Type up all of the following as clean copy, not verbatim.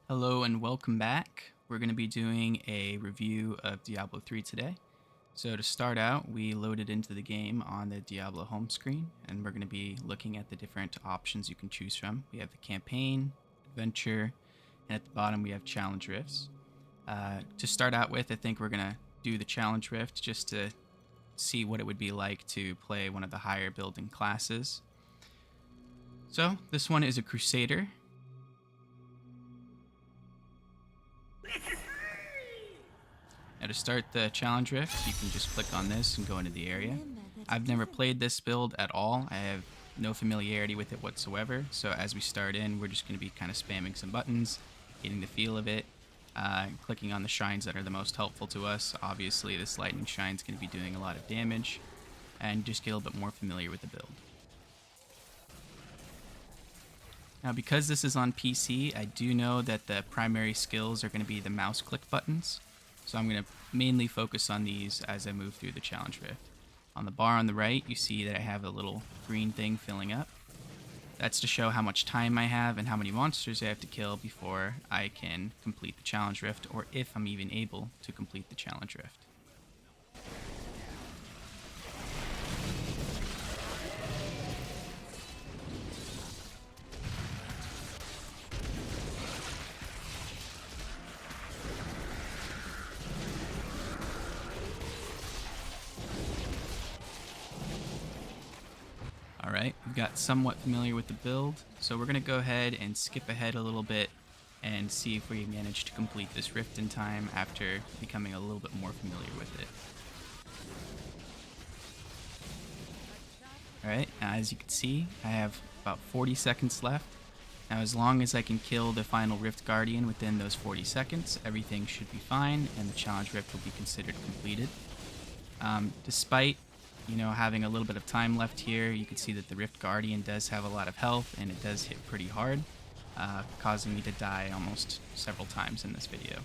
Hello and welcome back. We're going to be doing a review of Diablo 3 today. So to start out, we loaded into the game on the Diablo home screen, and we're going to be looking at the different options you can choose from. We have the campaign, adventure, and at the bottom we have challenge rifts. To start out with, I think we're going to do the challenge rift just to see what it would be like to play one of the higher building classes. So this one is a Crusader. Now to start the challenge rift, you can just click on this and go into the area. I've never played this build at all. I have no familiarity with it whatsoever. So as we start in, we're just going to be kind of spamming some buttons, getting the feel of it, clicking on the shrines that are the most helpful to us. Obviously, this lightning shrine is going to be doing a lot of damage, and just get a little bit more familiar with the build. Now, because this is on PC, I do know that the primary skills are going to be the mouse click buttons. So I'm going to mainly focus on these as I move through the challenge rift. On the bar on the right, you see that I have a little green thing filling up. That's to show how much time I have and how many monsters I have to kill before I can complete the challenge rift, or if I'm even able to complete the challenge rift. Alright, we've got somewhat familiar with the build, so we're going to go ahead and skip ahead a little bit and see if we manage to complete this rift in time after becoming a little bit more familiar with it. Alright, now as you can see, I have about 40 seconds left. Now as long as I can kill the final Rift Guardian within those 40 seconds, everything should be fine and the challenge rift will be considered completed. Despite having a little bit of time left here, you can see that the Rift Guardian does have a lot of health and it does hit pretty hard, causing me to die almost several times in this video.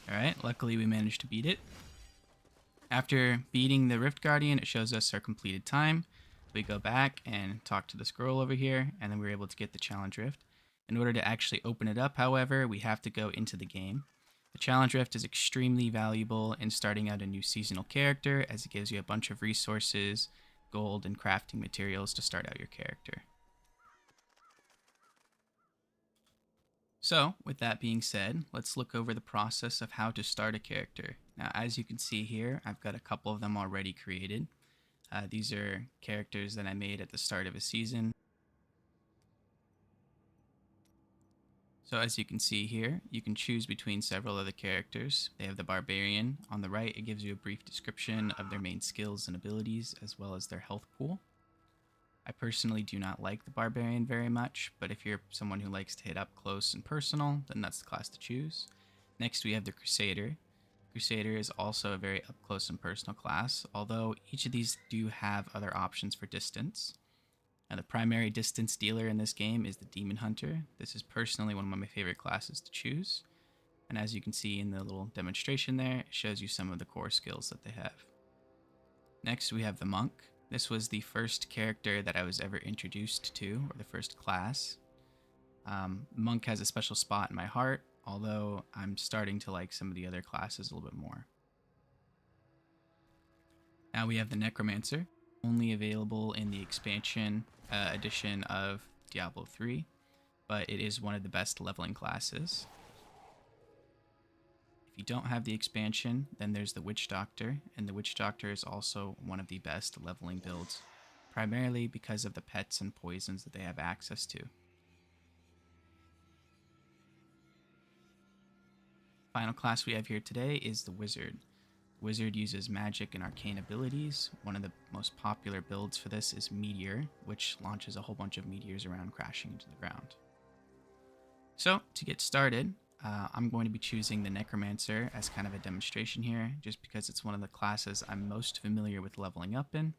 Alright, luckily we managed to beat it. After beating the Rift Guardian, it shows us our completed time. We go back and talk to the scroll over here, and then we're able to get the challenge rift. In order to actually open it up, however, we have to go into the game. The challenge rift is extremely valuable in starting out a new seasonal character, as it gives you a bunch of resources, gold, and crafting materials to start out your character. So, with that being said, let's look over the process of how to start a character. Now, as you can see here, I've got a couple of them already created. These are characters that I made at the start of a season. So as you can see here, you can choose between several of the characters. They have the Barbarian. On the right, it gives you a brief description of their main skills and abilities, as well as their health pool. I personally do not like the Barbarian very much, but if you're someone who likes to hit up close and personal, then that's the class to choose. Next, we have the Crusader. Crusader is also a very up close and personal class, although each of these do have other options for distance. Now, the primary distance dealer in this game is the Demon Hunter. This is personally one of my favorite classes to choose. And as you can see in the little demonstration there, it shows you some of the core skills that they have. Next, we have the Monk. This was the first character that I was ever introduced to, or the first class. Monk has a special spot in my heart, although I'm starting to like some of the other classes a little bit more. Now we have the Necromancer, only available in the expansion edition of Diablo 3, but it is one of the best leveling classes. If you don't have the expansion, then there's the Witch Doctor, and the Witch Doctor is also one of the best leveling builds, primarily because of the pets and poisons that they have access to. Final class we have here today is the Wizard. Wizard uses magic and arcane abilities. One of the most popular builds for this is Meteor, which launches a whole bunch of meteors around crashing into the ground. So, to get started, I'm going to be choosing the Necromancer as kind of a demonstration here, just because it's one of the classes I'm most familiar with leveling up in,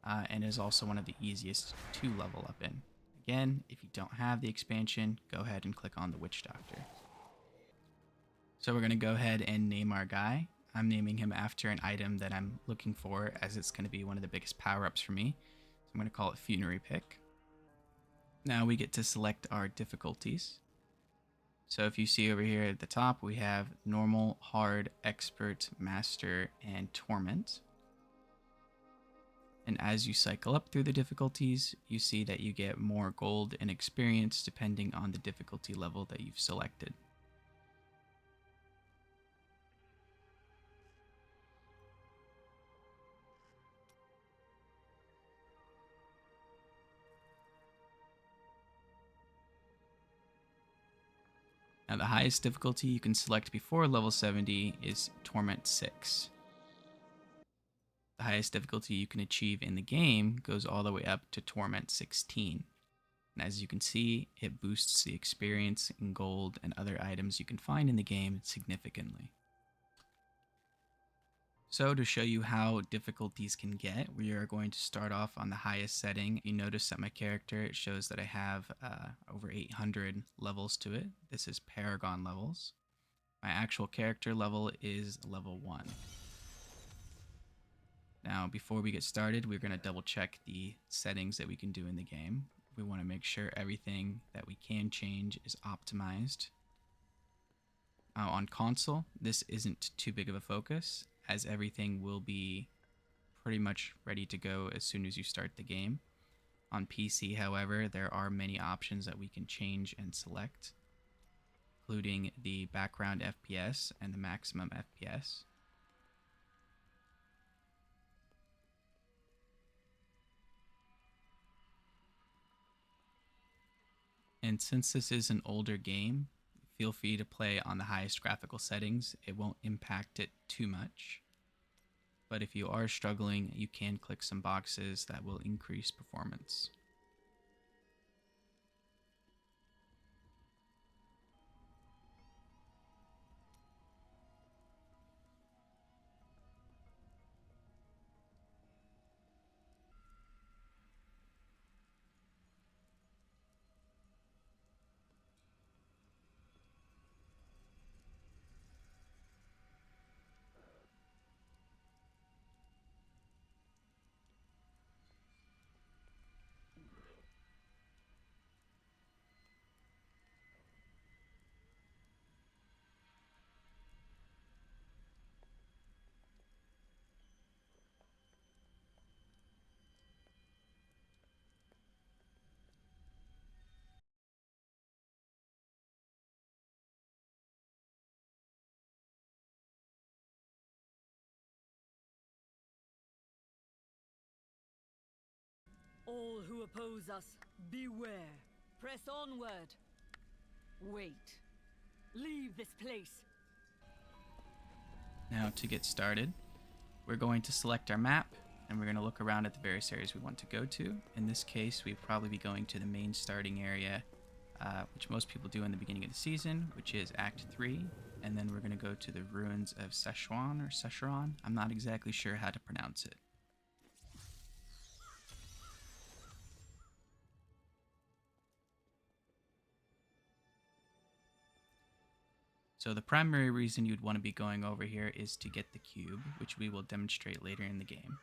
and is also one of the easiest to level up in. Again, if you don't have the expansion, go ahead and click on the Witch Doctor. So we're going to go ahead and name our guy. I'm naming him after an item that I'm looking for, as it's going to be one of the biggest power-ups for me. So I'm going to call it Funerary Pick. Now we get to select our difficulties. So if you see over here at the top, we have normal, hard, expert, master, and torment. And as you cycle up through the difficulties, you see that you get more gold and experience depending on the difficulty level that you've selected. Now the highest difficulty you can select before level 70 is Torment 6. The highest difficulty you can achieve in the game goes all the way up to Torment 16. And as you can see, it boosts the experience and gold and other items you can find in the game significantly. So to show you how difficulties can get, we are going to start off on the highest setting. You notice that my character, it shows that I have over 800 levels to it. This is Paragon levels. My actual character level is level 1. Now, before we get started, we're going to double check the settings that we can do in the game. We want to make sure everything that we can change is optimized. On console, this isn't too big of a focus, as everything will be pretty much ready to go as soon as you start the game. On PC, however, there are many options that we can change and select, including the background FPS and the maximum FPS. And since this is an older game, feel free to play on the highest graphical settings. It won't impact it too much. But if you are struggling, you can click some boxes that will increase performance. All who oppose us, beware. Press onward. Wait. Leave this place. Now to get started, we're going to select our map and we're going to look around at the various areas we want to go to. In this case, we'd probably be going to the main starting area, which most people do in the beginning of the season, which is Act 3. And then we're going to go to the ruins of Szechuan or Szechuan. I'm not exactly sure how to pronounce it. So the primary reason you'd want to be going over here is to get the cube, which we will demonstrate later in the game.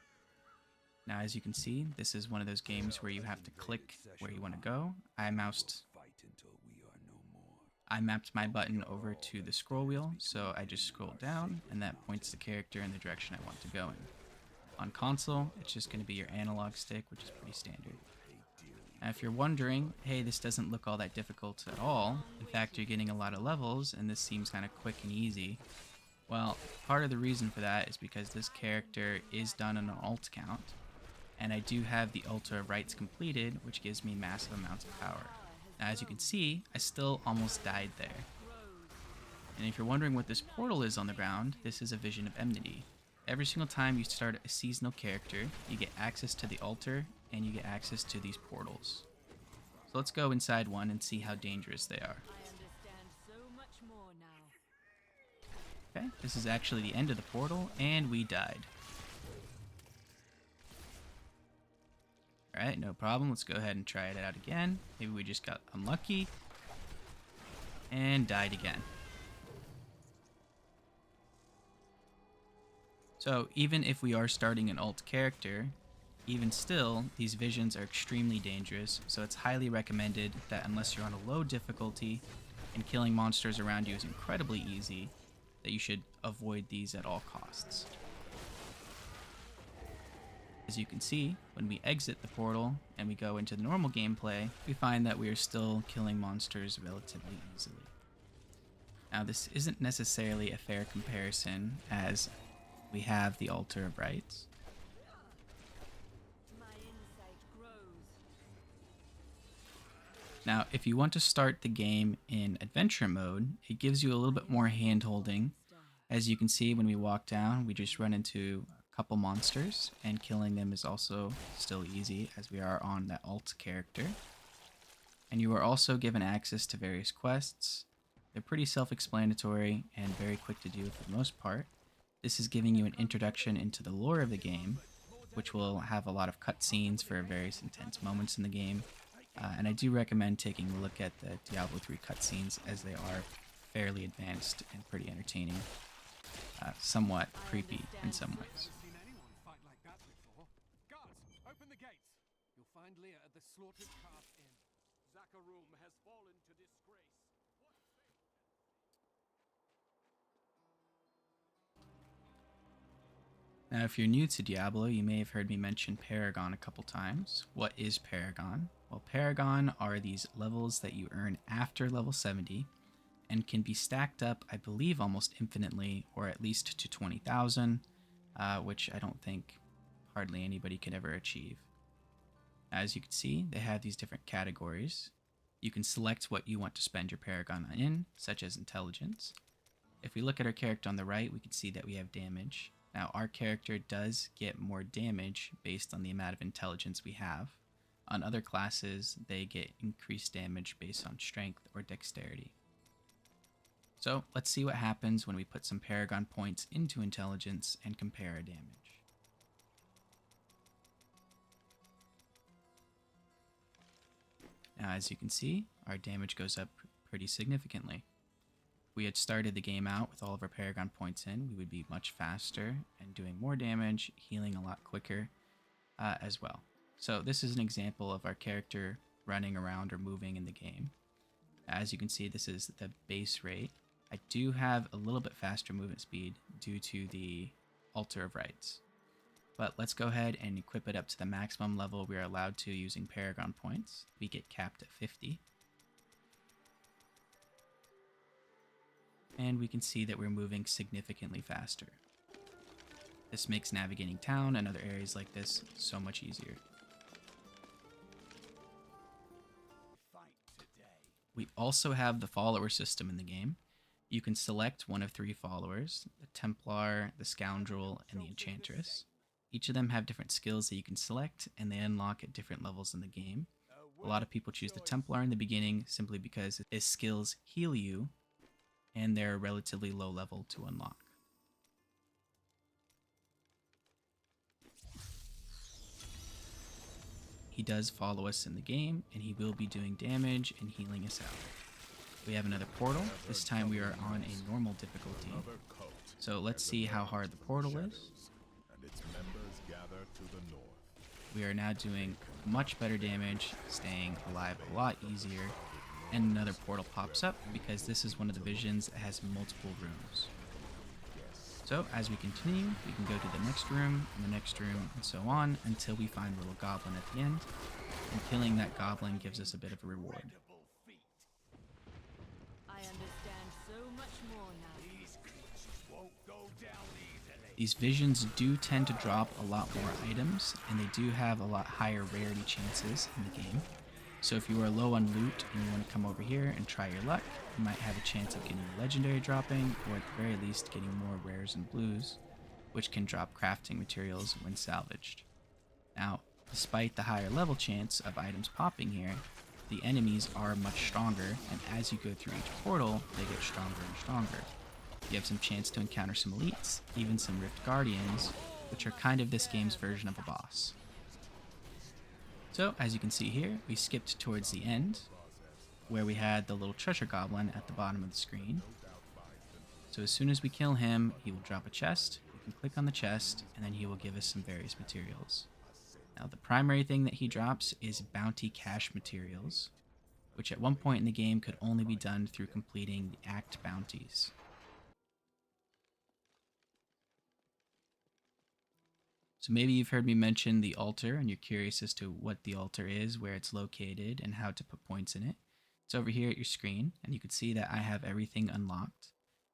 Now, as you can see, this is one of those games where you have to click where you want to go. I mapped my button over to the scroll wheel, so I just scroll down, and that points the character in the direction I want to go in. On console, it's just going to be your analog stick, which is pretty standard. Now, if you're wondering, hey, this doesn't look all that difficult at all, in fact, you're getting a lot of levels, and this seems kind of quick and easy, well, part of the reason for that is because this character is done on an alt count, and I do have the Altar of Rites completed, which gives me massive amounts of power. Now, as you can see, I still almost died there. And if you're wondering what this portal is on the ground, this is a Vision of Enmity. Every single time you start a seasonal character, you get access to the altar, and you get access to these portals. So let's go inside one and see how dangerous they are. I understand so much more now. Okay, this is actually the end of the portal, and we died. Alright, no problem. Let's go ahead and try it out again. Maybe we just got unlucky and died again. So even if we are starting an alt character, Even still, these visions are extremely dangerous, so it's highly recommended that unless you're on a low difficulty and killing monsters around you is incredibly easy, that you should avoid these at all costs. As you can see, when we exit the portal and we go into the normal gameplay, we find that we are still killing monsters relatively easily. Now, this isn't necessarily a fair comparison, as we have the Altar of Rights. My insight grows. Now, if you want to start the game in adventure mode, it gives you a little bit more hand holding. As you can see, when we walk down, we just run into a couple monsters, and killing them is also still easy as we are on that alt character. And you are also given access to various quests. They're pretty self-explanatory and very quick to do for the most part. This is giving you an introduction into the lore of the game, which will have a lot of cutscenes for various intense moments in the game. And I do recommend taking a look at the Diablo III cutscenes, as they are fairly advanced and pretty entertaining. Somewhat creepy in some ways. Seen anyone fight like that before. Guards, open the gates. You'll find Leah at the Slaughtered Calf Inn. Zakharum has fallen to disgrace. Now, if you're new to Diablo, you may have heard me mention Paragon a couple times. What is Paragon? Well, Paragon are these levels that you earn after level 70 and can be stacked up, I believe, almost infinitely, or at least to 20,000, which I don't think hardly anybody could ever achieve. As you can see, they have these different categories. You can select what you want to spend your Paragon in, such as intelligence. If we look at our character on the right, we can see that we have damage. Now, our character does get more damage based on the amount of intelligence we have. On other classes, they get increased damage based on strength or dexterity. So let's see what happens when we put some Paragon points into intelligence and compare our damage. Now, as you can see, our damage goes up pretty significantly. If we had started the game out with all of our Paragon points in, we would be much faster and doing more damage, healing a lot quicker as well. So this is an example of our character running around or moving in the game. As you can see, this is the base rate. I do have a little bit faster movement speed due to the Altar of Rights. But let's go ahead and equip it up to the maximum level we are allowed to using Paragon points. We get capped at 50. And we can see that we're moving significantly faster. This makes navigating town and other areas like this so much easier. We also have the follower system in the game. You can select one of 3 followers: the Templar, the Scoundrel, and the Enchantress. Each of them have different skills that you can select, and they unlock at different levels in the game. A lot of people choose the Templar in the beginning simply because his skills heal you, and they're relatively low level to unlock. He does follow us in the game, and he will be doing damage and healing us out. We have another portal. This time we are on a normal difficulty. So let's see how hard the portal is. We are now doing much better damage, staying alive a lot easier, and another portal pops up because this is one of the visions that has multiple rooms. So as we continue, we can go to the next room, and the next room, and so on, until we find a little goblin at the end, and killing that goblin gives us a bit of a reward. I understand so much more now. These creatures won't go down easily. These visions do tend to drop a lot more items, and they do have a lot higher rarity chances in the game. So if you are low on loot and you want to come over here and try your luck, you might have a chance of getting a legendary dropping, or at the very least getting more rares and blues, which can drop crafting materials when salvaged. Now, despite the higher level chance of items popping here, the enemies are much stronger, and as you go through each portal, they get stronger and stronger. You have some chance to encounter some elites, even some Rift Guardians, which are kind of this game's version of a boss. So, as you can see here, we skipped towards the end, where we had the little treasure goblin at the bottom of the screen. So as soon as we kill him, he will drop a chest. We can click on the chest, and then he will give us some various materials. Now, the primary thing that he drops is bounty cache materials, which at one point in the game could only be done through completing the act bounties. So maybe you've heard me mention the altar and you're curious as to what the altar is, where it's located, and how to put points in it. It's over here at your screen, and you can see that I have everything unlocked.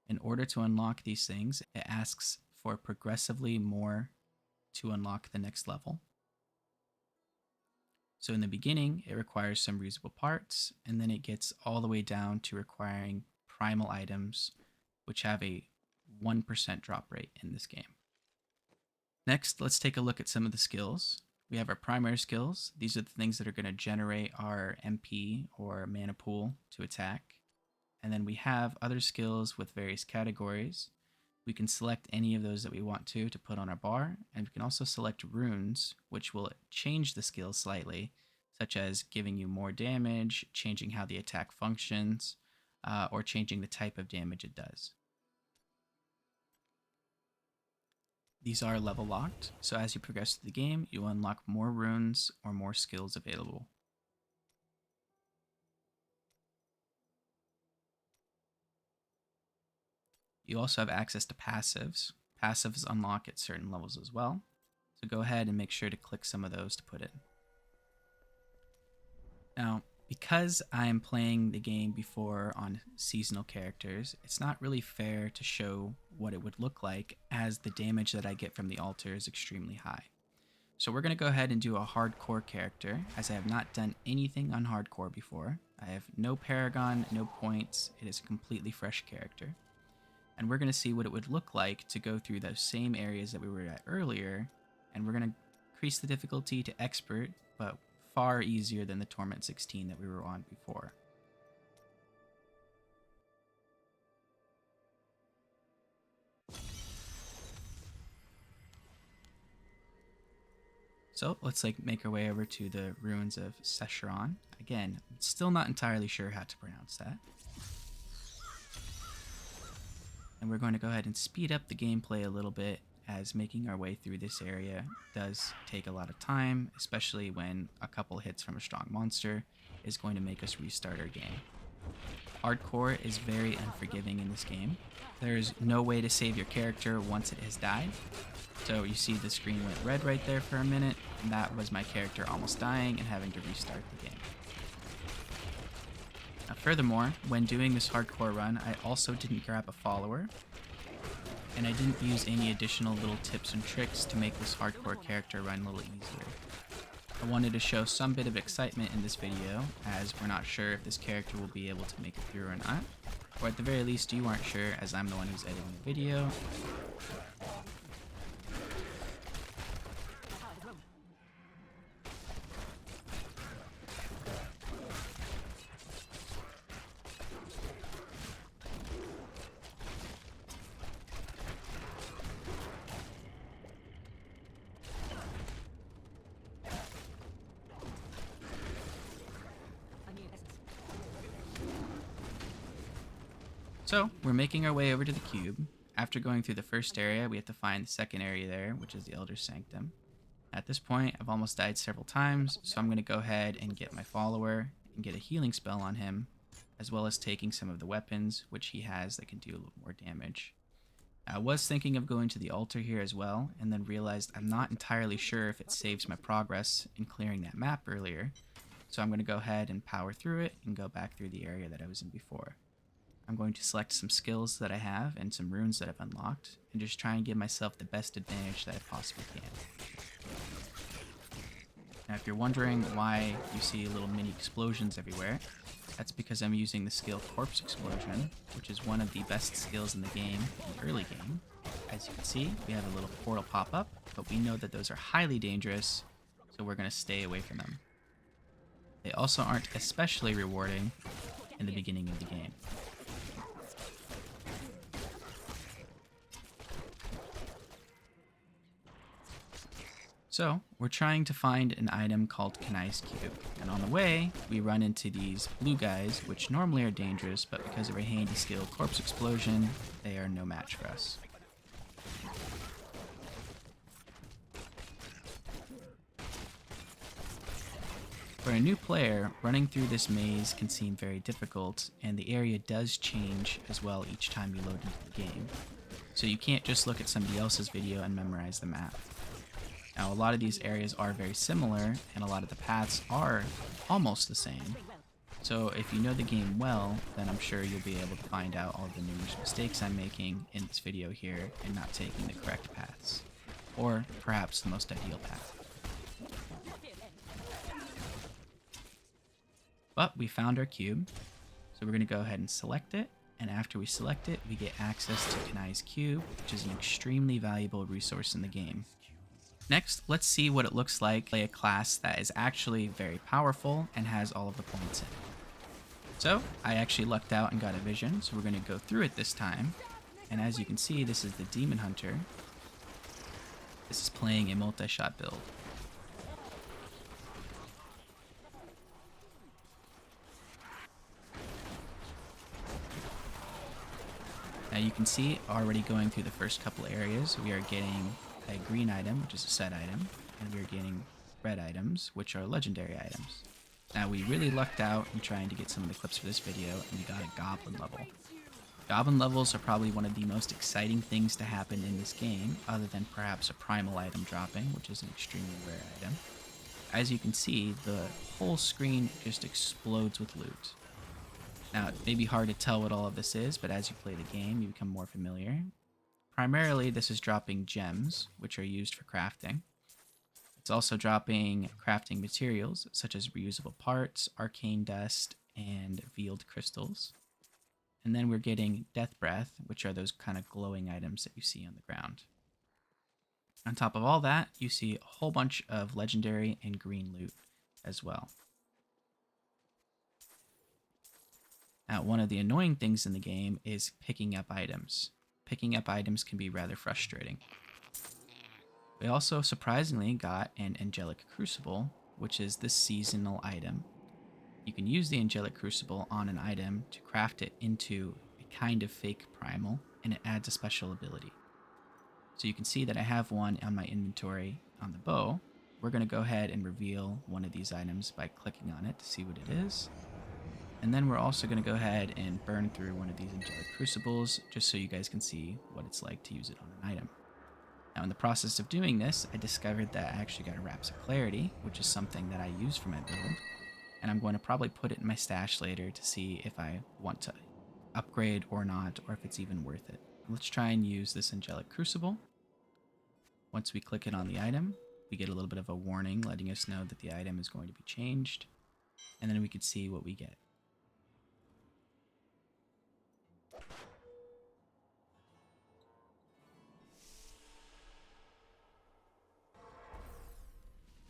In order to unlock these things, it asks for progressively more to unlock the next level. So in the beginning, it requires some reusable parts, and then it gets all the way down to requiring primal items, which have a 1% drop rate in this game. Next, let's take a look at some of the skills. We have our primary skills. These are the things that are going to generate our MP or mana pool to attack. And then we have other skills with various categories. We can select any of those that we want to put on our bar, and we can also select runes, which will change the skills slightly, such as giving you more damage, changing how the attack functions, or changing the type of damage it does. These are level locked, so as you progress through the game, you unlock more runes or more skills available. You also have access to passives. Passives unlock at certain levels as well, so go ahead and make sure to click some of those to put in. Now, because I'm playing the game before on seasonal characters, it's not really fair to show what it would look like, as the damage that I get from the altar is extremely high. So we're going to go ahead and do a hardcore character, as I have not done anything on hardcore before. I have no Paragon, no points, it is a completely fresh character. And we're going to see what it would look like to go through those same areas that we were at earlier, and we're going to increase the difficulty to expert, but far easier than the Torment 16 that we were on before. So let's make our way over to the ruins of Sescheron. Again, still not entirely sure how to pronounce that. And we're going to go ahead and speed up the gameplay a little bit, as making our way through this area does take a lot of time, especially when a couple hits from a strong monster is going to make us restart our game. Hardcore is very unforgiving in this game. There is no way to save your character once it has died. So you see the screen went red right there for a minute, and that was my character almost dying and having to restart the game. Now, furthermore, when doing this hardcore run, I also didn't grab a follower, and I didn't use any additional little tips and tricks to make this hardcore character run a little easier. I wanted to show some bit of excitement in this video, as we're not sure if this character will be able to make it through or not, or at the very least you aren't sure, as I'm the one who's editing the video. So, we're making our way over to the cube. After going through the first area, we have to find the second area there, which is the Elder Sanctum. At this point, I've almost died several times, so I'm going to go ahead and get my follower and get a healing spell on him, as well as taking some of the weapons, which he has that can do a little more damage. I was thinking of going to the altar here as well, and then realized I'm not entirely sure if it saves my progress in clearing that map earlier, so I'm going to go ahead and power through it and go back through the area that I was in before. I'm going to select some skills that I have and some runes that I've unlocked, and just try and give myself the best advantage that I possibly can. Now, if you're wondering why you see little mini explosions everywhere, that's because I'm using the skill Corpse Explosion, which is one of the best skills in the game, in the early game. As you can see, we have a little portal pop up, but we know that those are highly dangerous, so we're going to stay away from them. They also aren't especially rewarding in the beginning of the game. So, we're trying to find an item called Kanai's Cube, and on the way, we run into these blue guys, which normally are dangerous, but because of our handy skill Corpse Explosion, they are no match for us. For a new player, running through this maze can seem very difficult, and the area does change as well each time you load into the game. So you can't just look at somebody else's video and memorize the map. Now, a lot of these areas are very similar, and a lot of the paths are almost the same. So if you know the game well, then I'm sure you'll be able to find out all the numerous mistakes I'm making in this video here and not taking the correct paths. Or perhaps the most ideal path. But we found our cube, so we're going to go ahead and select it, and after we select it, we get access to Kanai's cube, which is an extremely valuable resource in the game. Next, let's see what it looks like to play a class that is actually very powerful and has all of the points in it. So, I actually lucked out and got a vision, so we're going to go through it this time, and as you can see, this is the Demon Hunter. This is playing a multi-shot build. Now you can see already going through the first couple areas, we are getting a green item, which is a set item, and we are getting red items, which are legendary items. Now we really lucked out in trying to get some of the clips for this video, and we got a goblin level. Goblin levels are probably one of the most exciting things to happen in this game, other than perhaps a primal item dropping, which is an extremely rare item. As you can see, the whole screen just explodes with loot. Now, it may be hard to tell what all of this is, but as you play the game, you become more familiar. Primarily, this is dropping gems, which are used for crafting. It's also dropping crafting materials, such as reusable parts, arcane dust, and veiled crystals. And then we're getting death breath, which are those kind of glowing items that you see on the ground. On top of all that, you see a whole bunch of legendary and green loot as well. Now, one of the annoying things in the game is picking up items. Picking up items can be rather frustrating. We also surprisingly got an Angelic Crucible, which is this seasonal item. You can use the Angelic Crucible on an item to craft it into a kind of fake primal, and it adds a special ability. So you can see that I have one on my inventory on the bow. We're going to go ahead and reveal one of these items by clicking on it to see what it is. And then we're also going to go ahead and burn through one of these Angelic Crucibles, just so you guys can see what it's like to use it on an item. Now, in the process of doing this, I discovered that I actually got a Wraps of Clarity, which is something that I use for my build, and I'm going to probably put it in my stash later to see if I want to upgrade or not, or if it's even worth it. Let's try and use this Angelic Crucible. Once we click it on the item, we get a little bit of a warning letting us know that the item is going to be changed, and then we can see what we get.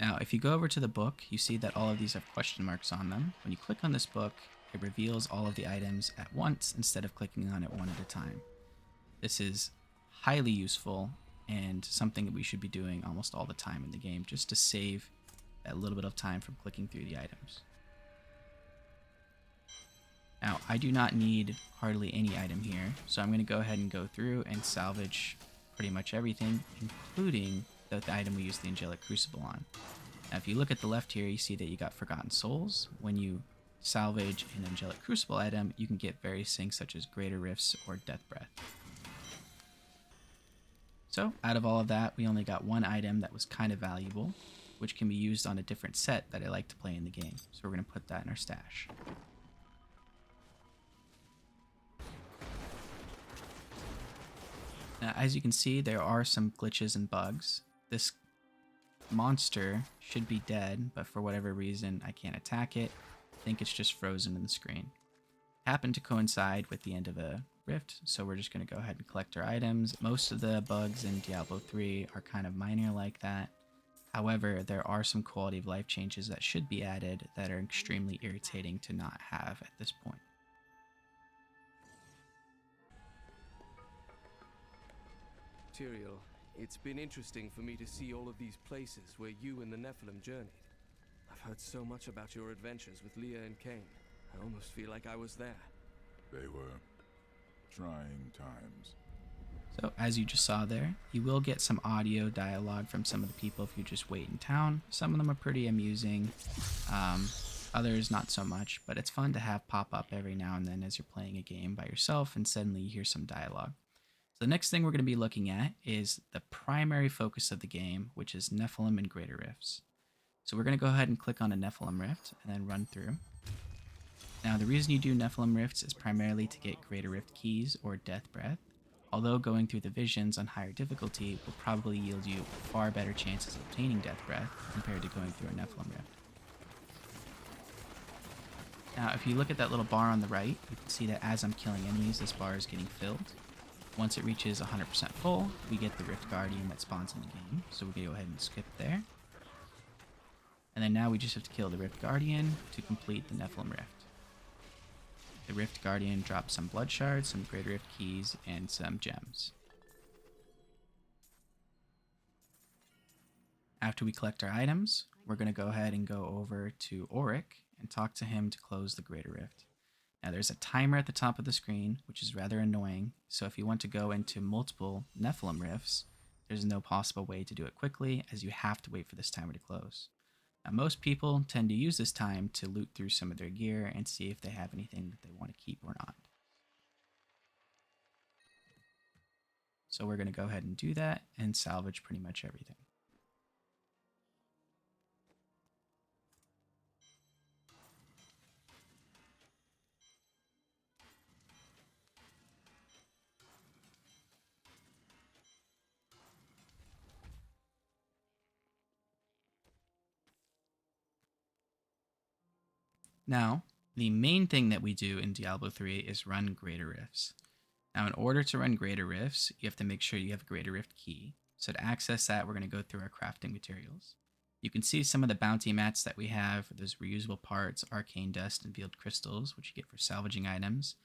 Now, if you go over to the book, you see that all of these have question marks on them. When you click on this book, it reveals all of the items at once instead of clicking on it one at a time. This is highly useful and something that we should be doing almost all the time in the game, just to save that little bit of time from clicking through the items. Now, I do not need hardly any item here, so I'm going to go ahead and go through and salvage pretty much everything, including the item we used the Angelic Crucible on. Now, if you look at the left here, you see that you got Forgotten Souls. When you salvage an Angelic Crucible item, you can get various things such as Greater Rifts or Death Breath. So, out of all of that, we only got one item that was kind of valuable, which can be used on a different set that I like to play in the game. So we're going to put that in our stash. Now, as you can see, there are some glitches and bugs. This monster should be dead, but for whatever reason, I can't attack it. I think it's just frozen in the screen. It happened to coincide with the end of a rift, so we're just going to go ahead and collect our items. Most of the bugs in Diablo 3 are kind of minor like that. However, there are some quality of life changes that should be added that are extremely irritating to not have at this point. Tyrael, it's been interesting for me to see all of these places where you and the Nephilim journeyed. I've heard so much about your adventures with Leah and Cain. I almost feel like I was there. They were trying times. So as you just saw there, you will get some audio dialogue from some of the people if you just wait in town. Some of them are pretty amusing, um, others not so much, but it's fun to have pop up every now and then as you're playing a game by yourself and suddenly you hear some dialogue. So the next thing we're going to be looking at is the primary focus of the game, which is Nephilim and Greater Rifts. So we're going to go ahead and click on a Nephilim Rift and then run through. Now the reason you do Nephilim Rifts is primarily to get Greater Rift keys or Death Breath, although going through the visions on higher difficulty will probably yield you far better chances of obtaining Death Breath compared to going through a Nephilim Rift. Now if you look at that little bar on the right, you can see that as I'm killing enemies, this bar is getting filled. Once it reaches 100% full, we get the Rift Guardian that spawns in the game, so we can go ahead and skip there. And then now we just have to kill the Rift Guardian to complete the Nephilim Rift. The Rift Guardian drops some blood shards, some Greater Rift keys, and some gems. After we collect our items, we're going to go ahead and go over to Auric and talk to him to close the Greater Rift. Now there's a timer at the top of the screen, which is rather annoying, so if you want to go into multiple Nephilim Rifts, there's no possible way to do it quickly, as you have to wait for this timer to close. Now, most people tend to use this time to loot through some of their gear and see if they have anything that they want to keep or not. So we're going to go ahead and do that and salvage pretty much everything. Now, the main thing that we do in Diablo 3 is run Greater Rifts. Now, in order to run Greater Rifts, you have to make sure you have a Greater Rift key. So to access that, we're going to go through our crafting materials. You can see some of the bounty mats that we have. There's reusable parts, arcane dust, and veiled crystals, which you get for salvaging items,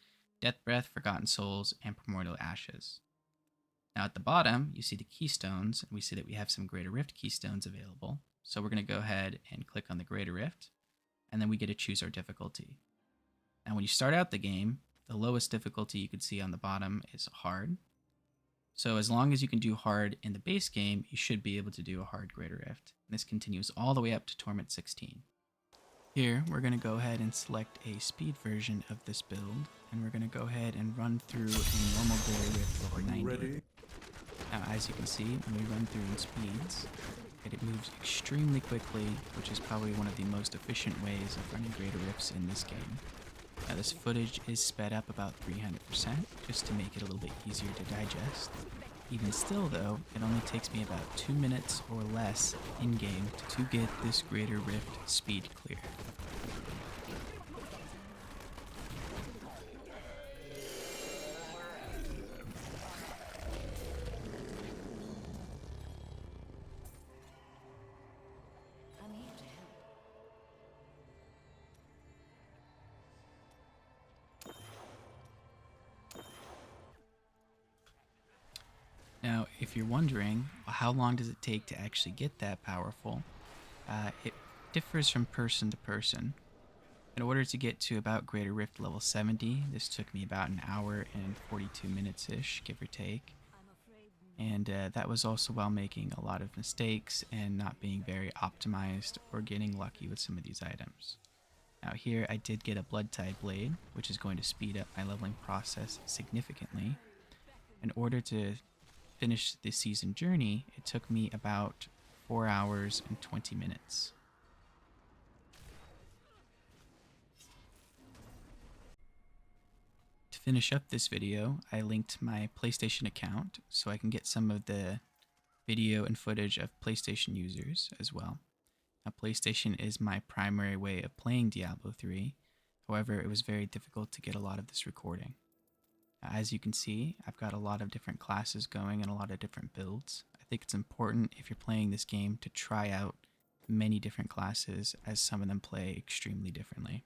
death breath, forgotten souls, and primordial ashes. Now at the bottom, you see the keystones, and we see that we have some Greater Rift keystones available. So we're going to go ahead and click on the Greater Rift, and then we get to choose our difficulty. Now when you start out the game, the lowest difficulty you can see on the bottom is hard. So as long as you can do hard in the base game, you should be able to do a hard Greater Rift. And this continues all the way up to Torment 16. Here, we're going to go ahead and select a speed version of this build, and we're going to go ahead and run through a normal Greater Rift over 90. Ready? Now as you can see, when we run through in speeds, it moves extremely quickly, which is probably one of the most efficient ways of running Greater Rifts in this game. Now this footage is sped up about 300% just to make it a little bit easier to digest. Even still though, it only takes me about 2 minutes or less in-game to get this Greater Rift speed clear. I'm here to help. Now, if you're wondering, well, how long does it take to actually get that powerful? It differs from person to person. In order to get to about Greater Rift level 70, this took me about an hour and 42 minutes-ish, give or take. I'm afraid And that was also while making a lot of mistakes and not being very optimized or getting lucky with some of these items. Now here I did get a Blood Tide Blade, which is going to speed up my leveling process significantly. In order to finish the season journey, it took me about 4 hours and 20 minutes. To finish up this video, I linked my PlayStation account so I can get some of the video and footage of PlayStation users as well. Now, PlayStation is my primary way of playing Diablo 3, however, it was very difficult to get a lot of this recording. As you can see, I've got a lot of different classes going and a lot of different builds. I think it's important if you're playing this game to try out many different classes, as some of them play extremely differently.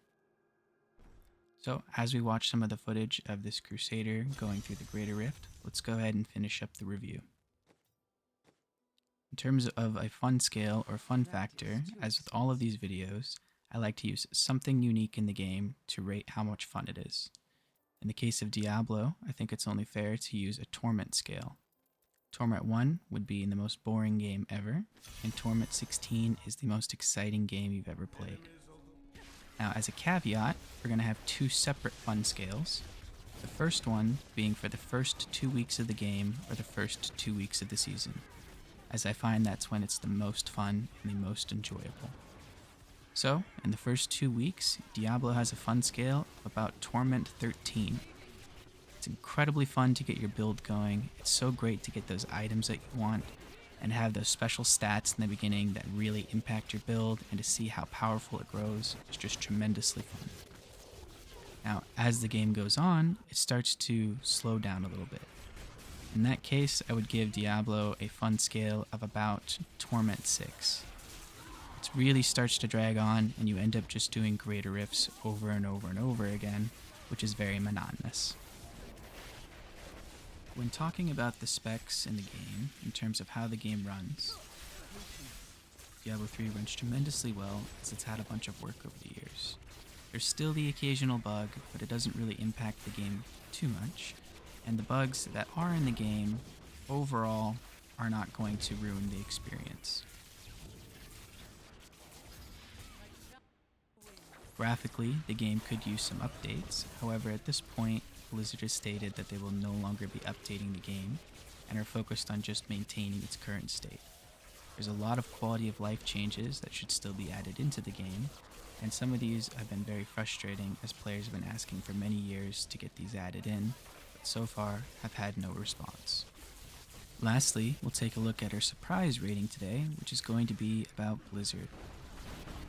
So as we watch some of the footage of this Crusader going through the Greater Rift, let's go ahead and finish up the review. In terms of a fun scale or fun factor, as with all of these videos, I like to use something unique in the game to rate how much fun it is. In the case of Diablo, I think it's only fair to use a Torment scale. Torment 1 would be the most boring game ever, and Torment 16 is the most exciting game you've ever played. Now, as a caveat, we're going to have two separate fun scales. The first one being for the first 2 weeks of the game or the first 2 weeks of the season, as I find that's when it's the most fun and the most enjoyable. So, in the first 2 weeks, Diablo has a fun scale of about Torment 13. It's incredibly fun to get your build going. It's so great to get those items that you want and have those special stats in the beginning that really impact your build, and to see how powerful it grows is just tremendously fun. Now, as the game goes on, it starts to slow down a little bit. In that case, I would give Diablo a fun scale of about Torment 6. It really starts to drag on, and you end up just doing greater rifts over and over and over again, which is very monotonous. When talking about the specs in the game, in terms of how the game runs, Diablo 3 runs tremendously well, as it's had a bunch of work over the years. There's still the occasional bug, but it doesn't really impact the game too much, and the bugs that are in the game, overall, are not going to ruin the experience. Graphically, the game could use some updates. However, at this point, Blizzard has stated that they will no longer be updating the game and are focused on just maintaining its current state. There's a lot of quality of life changes that should still be added into the game, and some of these have been very frustrating, as players have been asking for many years to get these added in, but so far have had no response. Lastly, we'll take a look at our surprise rating today, which is going to be about Blizzard.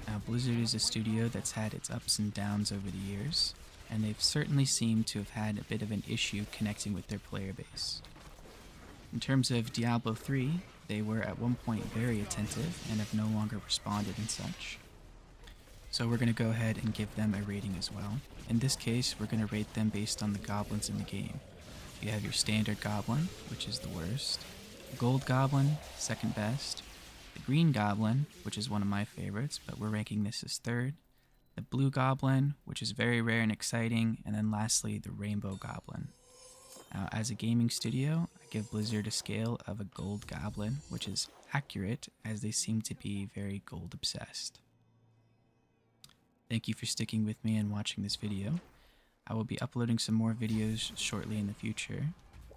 Now, Blizzard is a studio that's had its ups and downs over the years, and they've certainly seemed to have had a bit of an issue connecting with their player base. In terms of Diablo 3, they were at one point very attentive and have no longer responded and such. So we're going to go ahead and give them a rating as well. In this case, we're going to rate them based on the goblins in the game. You have your standard goblin, which is the worst, the gold goblin, second best, the green goblin, which is one of my favorites, but we're ranking this as third, the blue goblin, which is very rare and exciting, and then lastly, the rainbow goblin. Now, as a gaming studio, I give Blizzard a scale of a gold goblin, which is accurate, as they seem to be very gold obsessed. Thank you for sticking with me and watching this video. I will be uploading some more videos shortly in the future.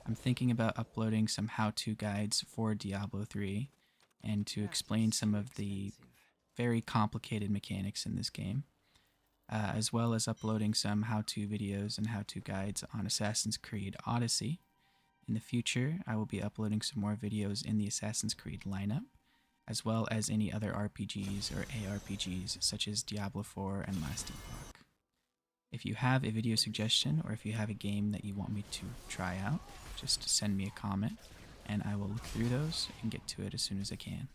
I'm thinking about uploading some how-to guides for Diablo 3 and to explain some of the very complicated mechanics in this game, as well as uploading some how-to videos and how-to guides on Assassin's Creed Odyssey. In the future, I will be uploading some more videos in the Assassin's Creed lineup, as well as any other RPGs or ARPGs such as Diablo 4 and Last Epoch. If you have a video suggestion, or if you have a game that you want me to try out, just send me a comment and I will look through those and get to it as soon as I can.